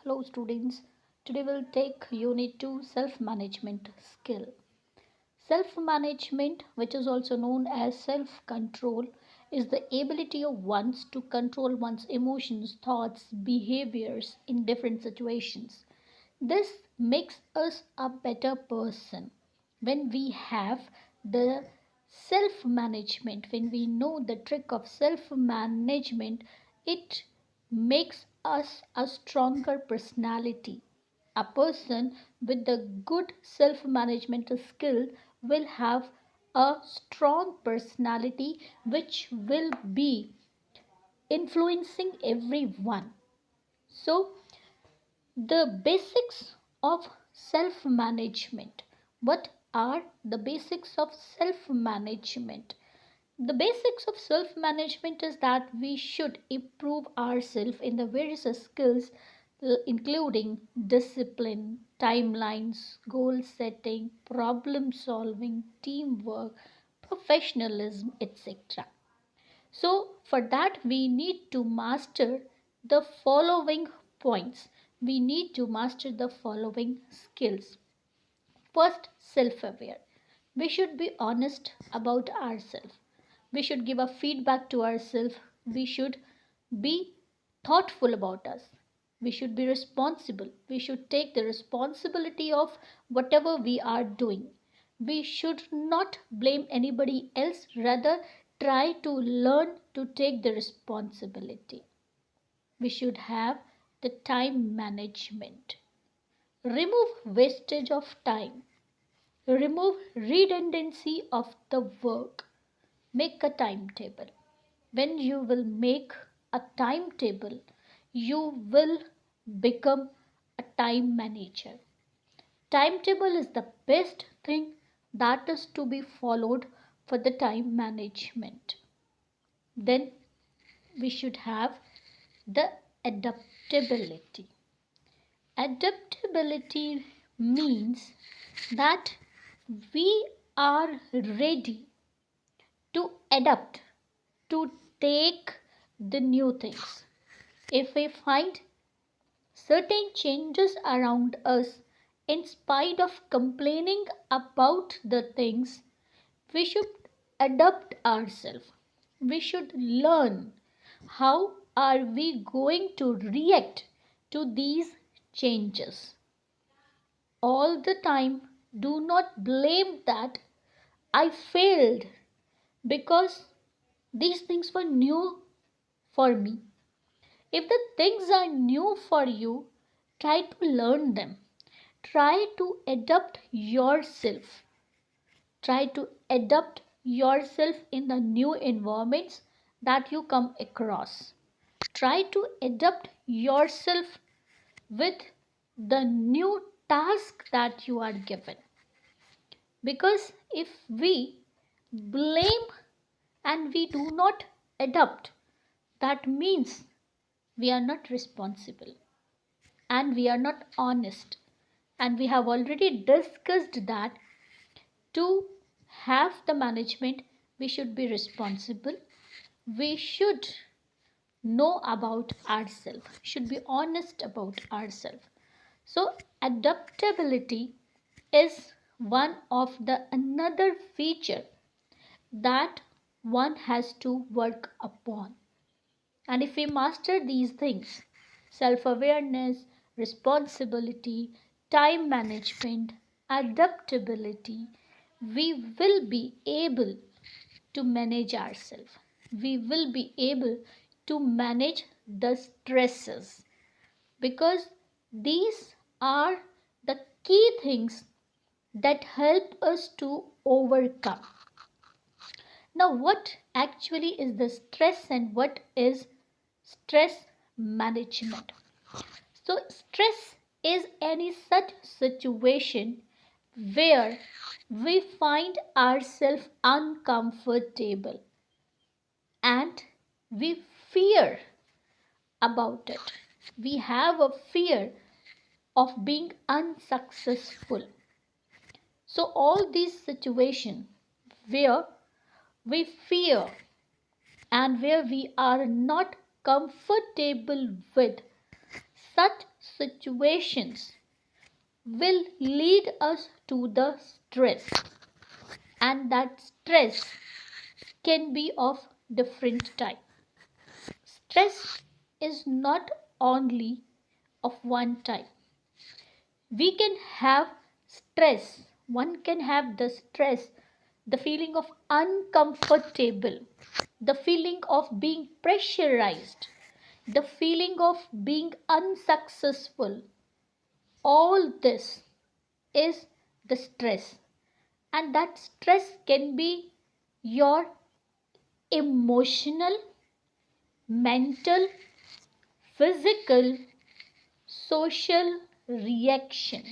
Hello students. Today we'll take unit 2 self-management skill. Self-management, which is also known as self-control, is the ability of one's to control one's emotions, thoughts, behaviors in different situations. This makes us a better person when we have the self management, when we know the trick of self management. It makes us a stronger personality. A person with the good self management skill will have a strong personality which will be influencing everyone. So the basics of self management. What are the basics of self management? The basics of self management is that we should improve ourselves in the various skills, including discipline, timelines, goal setting, problem solving, teamwork, professionalism, etc. So, for that, we need to master the following points. We need to master the following skills. First, self aware. We should be honest about ourselves. We should give a feedback to ourselves. We should be thoughtful about us. We should be responsible. We should take the responsibility of whatever we are doing. We should not blame anybody else, rather, try to learn to take the responsibility. We should have the time management. Remove wastage of time. Remove redundancy of the work. Make a timetable. When you will make a timetable, you will become a time manager. Timetable is the best thing that is to be followed for the time management. Then we should have the adaptability. Adaptability means that we are ready to adapt, to take the new things. If we find certain changes around us, in spite of complaining about the things, we should adapt ourselves. We should learn how are we going to react to these changes. All the time, do not blame that I failed because these things were new for me. If the things are new for you, try to learn them. Try to adapt yourself. Try to adapt yourself in the new environments that you come across. Try to adapt yourself with the new task that you are given. Because if we blame and we do not adapt, that means we are not responsible and we are not honest. And we have already discussed that to have the management, we should be responsible. We should know about ourselves, should be honest about ourselves. So, adaptability is one of the another feature that one has to work upon. And if we master these things, self awareness, responsibility, time management, adaptability, we will be able to manage ourselves. We will be able to manage the stresses because these are the key things that help us to overcome. Now, what actually is the stress and what is stress management? So, stress is any such situation where we find ourselves uncomfortable and we fear about it. We have a fear of being unsuccessful. So, all these situations where we fear and where we are not comfortable with, such situations will lead us to the stress, and that stress can be of different type. Stress is not only of one type. We can have stress. One can have the stress, the feeling of uncomfortable, the feeling of being pressurized, the feeling of being unsuccessful. All this is the stress, and that stress can be your emotional, mental, physical, social reaction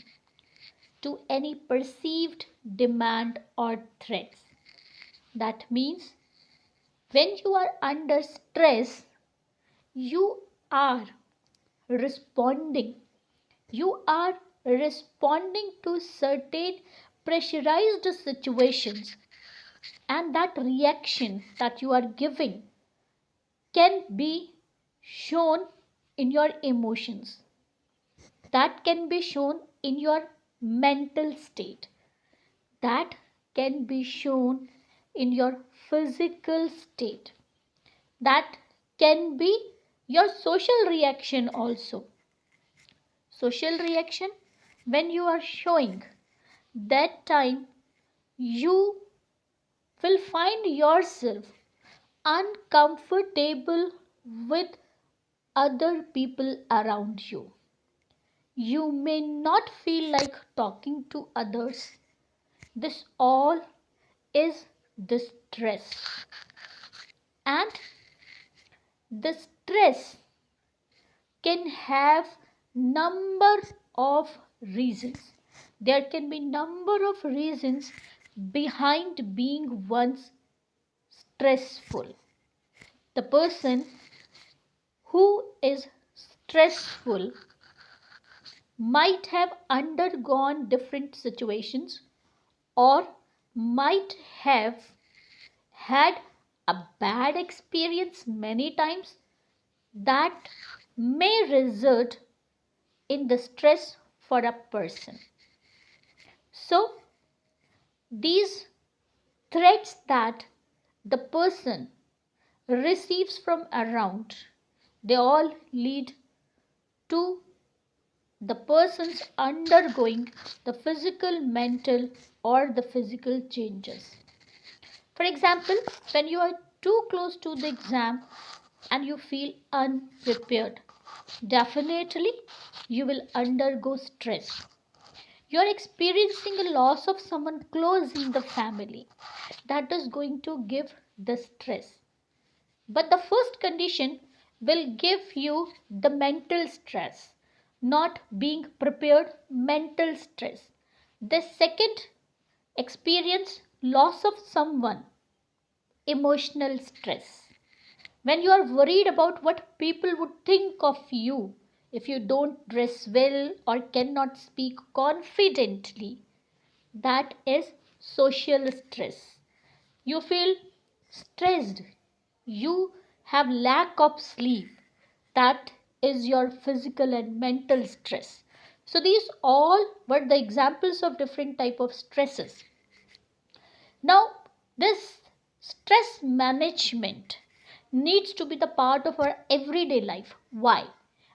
to any perceived demand or threats. That means when you are under stress, you are responding. You are responding to certain pressurized situations, and that reaction that you are giving can be shown in your emotions, that can be shown in your mental state, that can be shown in your physical state, that can be your social reaction also. Social reaction, when you are showing that time, you will find yourself uncomfortable with other people around you. You may not feel like talking to others. This all is the stress. And the stress can have number of reasons. There can be number of reasons behind being once stressful. The person who is stressful might have undergone different situations, or might have had a bad experience many times that may result in the stress for a person. So, these threats that the person receives from around, they all lead to the person's undergoing the physical, mental, or the physical changes. For example, when you are too close to the exam and you feel unprepared, definitely you will undergo stress. You are experiencing a loss of someone close in the family. That is going to give the stress. But the first condition will give you the mental stress, not being prepared, mental stress. The second experience, loss of someone, emotional stress. When you are worried about what people would think of you if you don't dress well or cannot speak confidently, that is social stress. You feel stressed, you have lack of sleep, that is your physical and mental stress. So these all were the examples of different type of stresses. Now, this stress management needs to be the part of our everyday life. Why?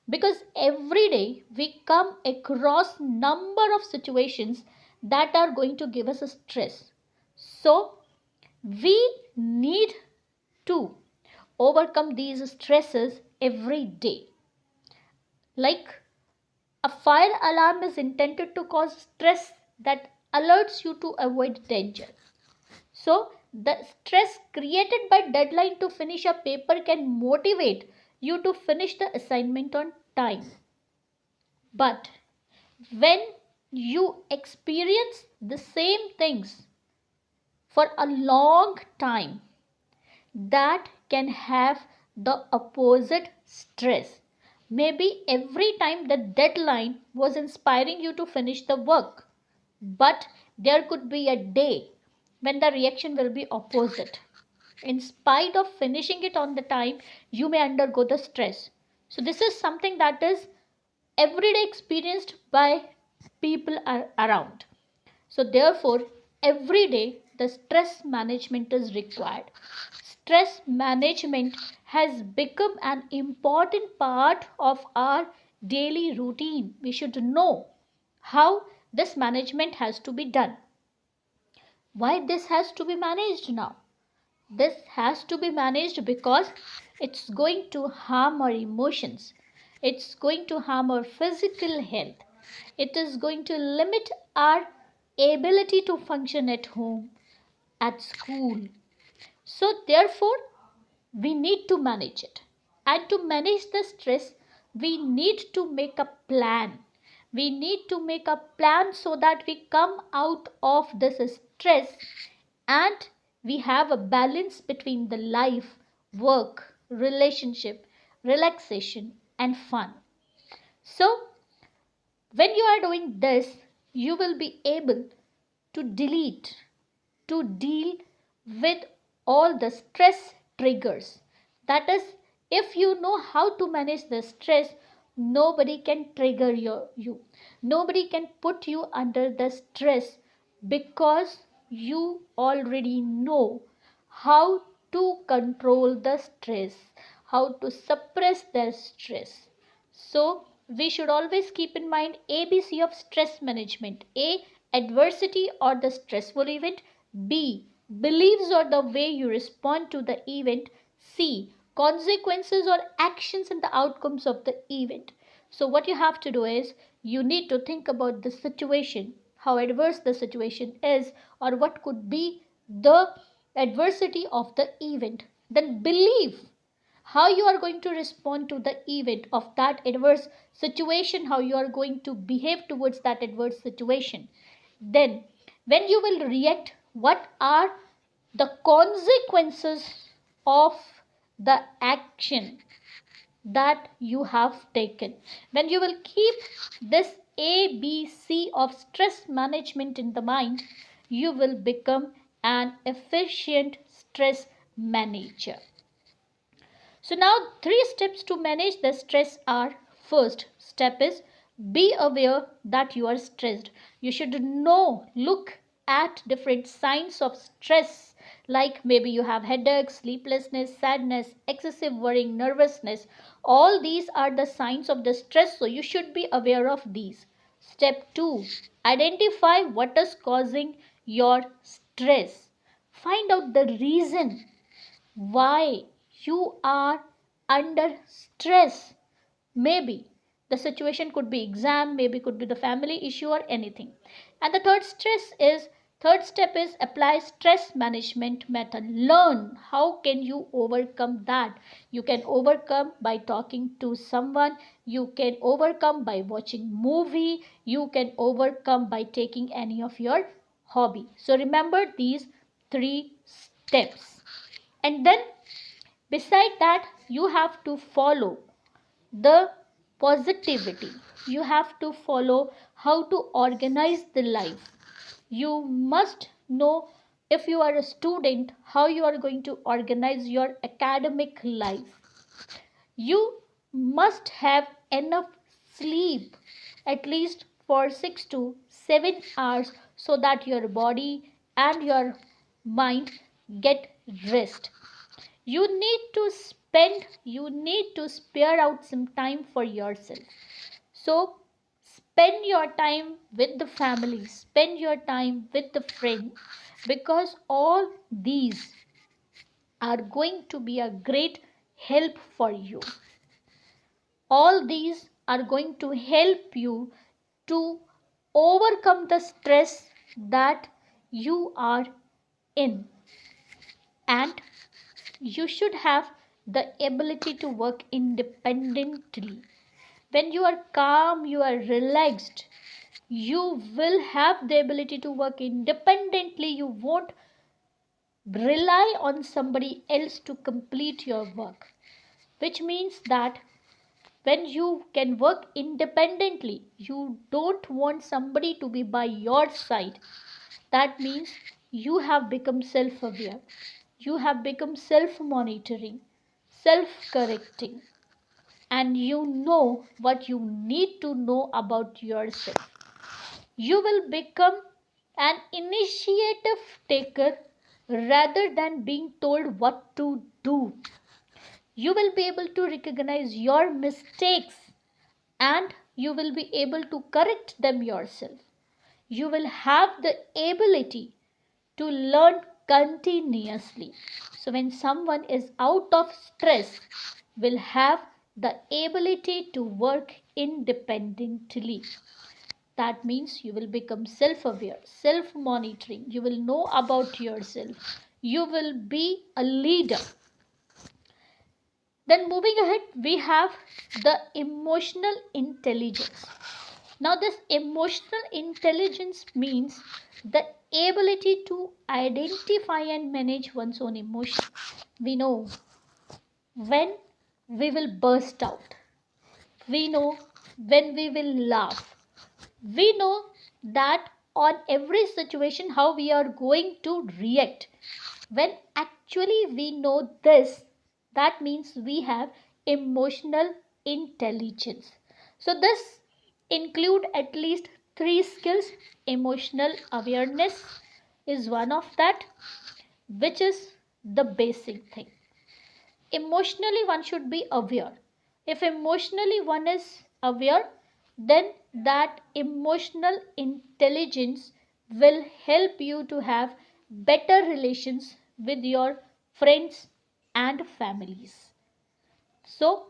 Because every day we come across number of situations that are going to give us a stress. So, we need to overcome these stresses every day. Like a fire alarm is intended to cause stress that alerts you to avoid danger. So, the stress created by deadline to finish a paper can motivate you to finish the assignment on time. But when you experience the same things for a long time, that can have the opposite stress. Maybe every time the deadline was inspiring you to finish the work, but there could be a day when the reaction will be opposite. In spite of finishing it on the time, you may undergo the stress. So this is something that is every day experienced by people around. So, therefore, every day the stress management is required. Stress management has become an important part of our daily routine. We should know how this management has to be done. Why this has to be managed now? This has to be managed because it's going to harm our emotions. It's going to harm our physical health. It is going to limit our ability to function at home, at school. So, therefore, we need to manage it. And to manage the stress, we need to make a plan. We need to make a plan so that we come out of this stress and we have a balance between the life, work, relationship, relaxation, and fun. So, when you are doing this, you will be able to delete, to deal with all the stress triggers. That is, if you know how to manage the stress, nobody can trigger you. Nobody can put you under the stress because you already know how to control the stress, how to suppress the stress. So, we should always keep in mind ABC of stress management. A. Adversity or the stressful event. B. Beliefs or the way you respond to the event. C. Consequences or actions and the outcomes of the event. So, what you have to do is you need to think about the situation, how adverse the situation is, or what could be the adversity of the event. Then believe how you are going to respond to the event of that adverse situation, how you are going to behave towards that adverse situation. Then, when you will react, what are the consequences of the action that you have taken? When you will keep this ABC of stress management in the mind, you will become an efficient stress manager. So now three steps to manage the stress are: first step is be aware that you are stressed. You should know, look at different signs of stress, like maybe you have headache, sleeplessness, sadness, excessive worrying, nervousness. All these are the signs of the stress, so you should be aware of these. Step 2, identify what is causing your stress. Find out the reason why you are under stress. Maybe the situation could be exam, maybe could be the family issue or anything. And the third step is apply stress management method. Learn how can you overcome that. You can overcome by talking to someone, you can overcome by watching movie, you can overcome by taking any of your hobby. So remember these three steps. And then beside that, you have to follow the positivity. You have to follow how to organize the life. You must know, if you are a student, how you are going to organize your academic life. You must have enough sleep, at least for 6 to 7 hours, so that your body and your mind get rest. You need to spare out some time for yourself. So spend your time with the family, spend your time with the friends, because all these are going to be a great help for you. All these are going to help you to overcome the stress that you are in. And you should have the ability to work independently. When you are calm, you are relaxed, you will have the ability to work independently. You won't rely on somebody else to complete your work, which means that when you can work independently, you don't want somebody to be by your side. That means you have become self aware, you have become self monitoring, self correcting, and you know what you need to know about yourself. You will become an initiative taker rather than being told what to do. You will be able to recognize your mistakes and you will be able to correct them yourself. You will have the ability to learn continuously. So when someone is out of stress, will have the ability to work independently. That means you will become self aware, self monitoring. You will know about yourself. You will be a leader. Then, moving ahead, we have the emotional intelligence. Now, this emotional intelligence means the ability to identify and manage one's own emotion. We know when we will burst out, we know when we will laugh, we know that on every situation how we are going to react. When actually we know this, that means we have emotional intelligence. So this include at least three skills. Emotional awareness is one of that, which is the basic thing. Emotionally one should be aware. If emotionally one is aware, then that emotional intelligence will help you to have better relations with your friends and families. So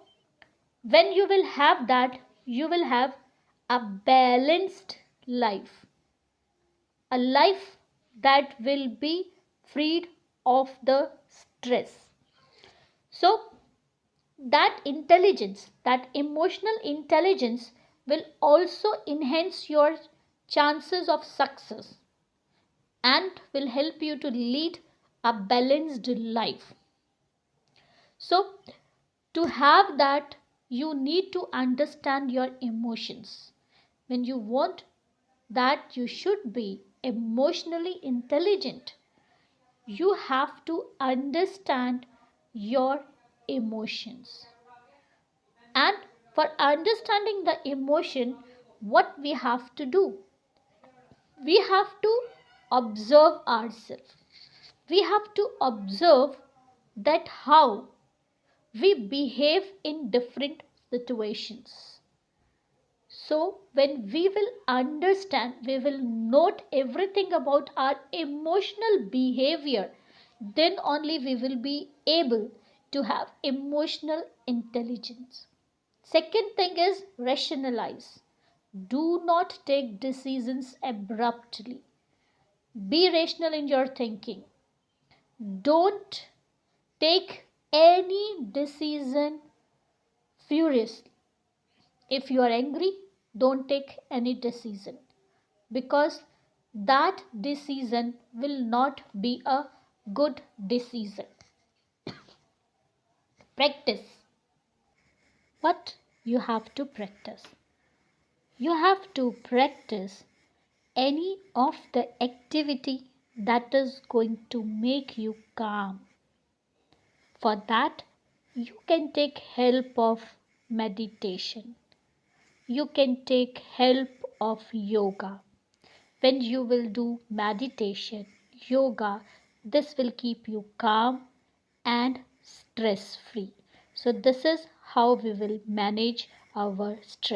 when you will have that, you will have a balanced life, a life that will be freed of the stress. So that intelligence, that emotional intelligence will also enhance your chances of success and will help you to lead a balanced life. So to have that, you need to understand your emotions. When you want that, you should be emotionally intelligent. You have to understand your emotions. And for understanding the emotion, what we have to do? We have to observe ourselves. We have to observe that how we behave in different situations. So when we will understand, we will note everything about our emotional behavior, then only we will be able to have emotional intelligence. Second thing is rationalize. Do not take decisions abruptly. Be rational in your thinking. Don't take any decision furiously. If you are angry, don't take any decision because that decision will not be a good decision. Practice. What you have to practice? You have to practice any of the activity that is going to make you calm. For that, you can take help of meditation. You can take help of yoga. When you will do meditation, yoga, this will keep you calm and stress free. So, this is how we will manage our stress.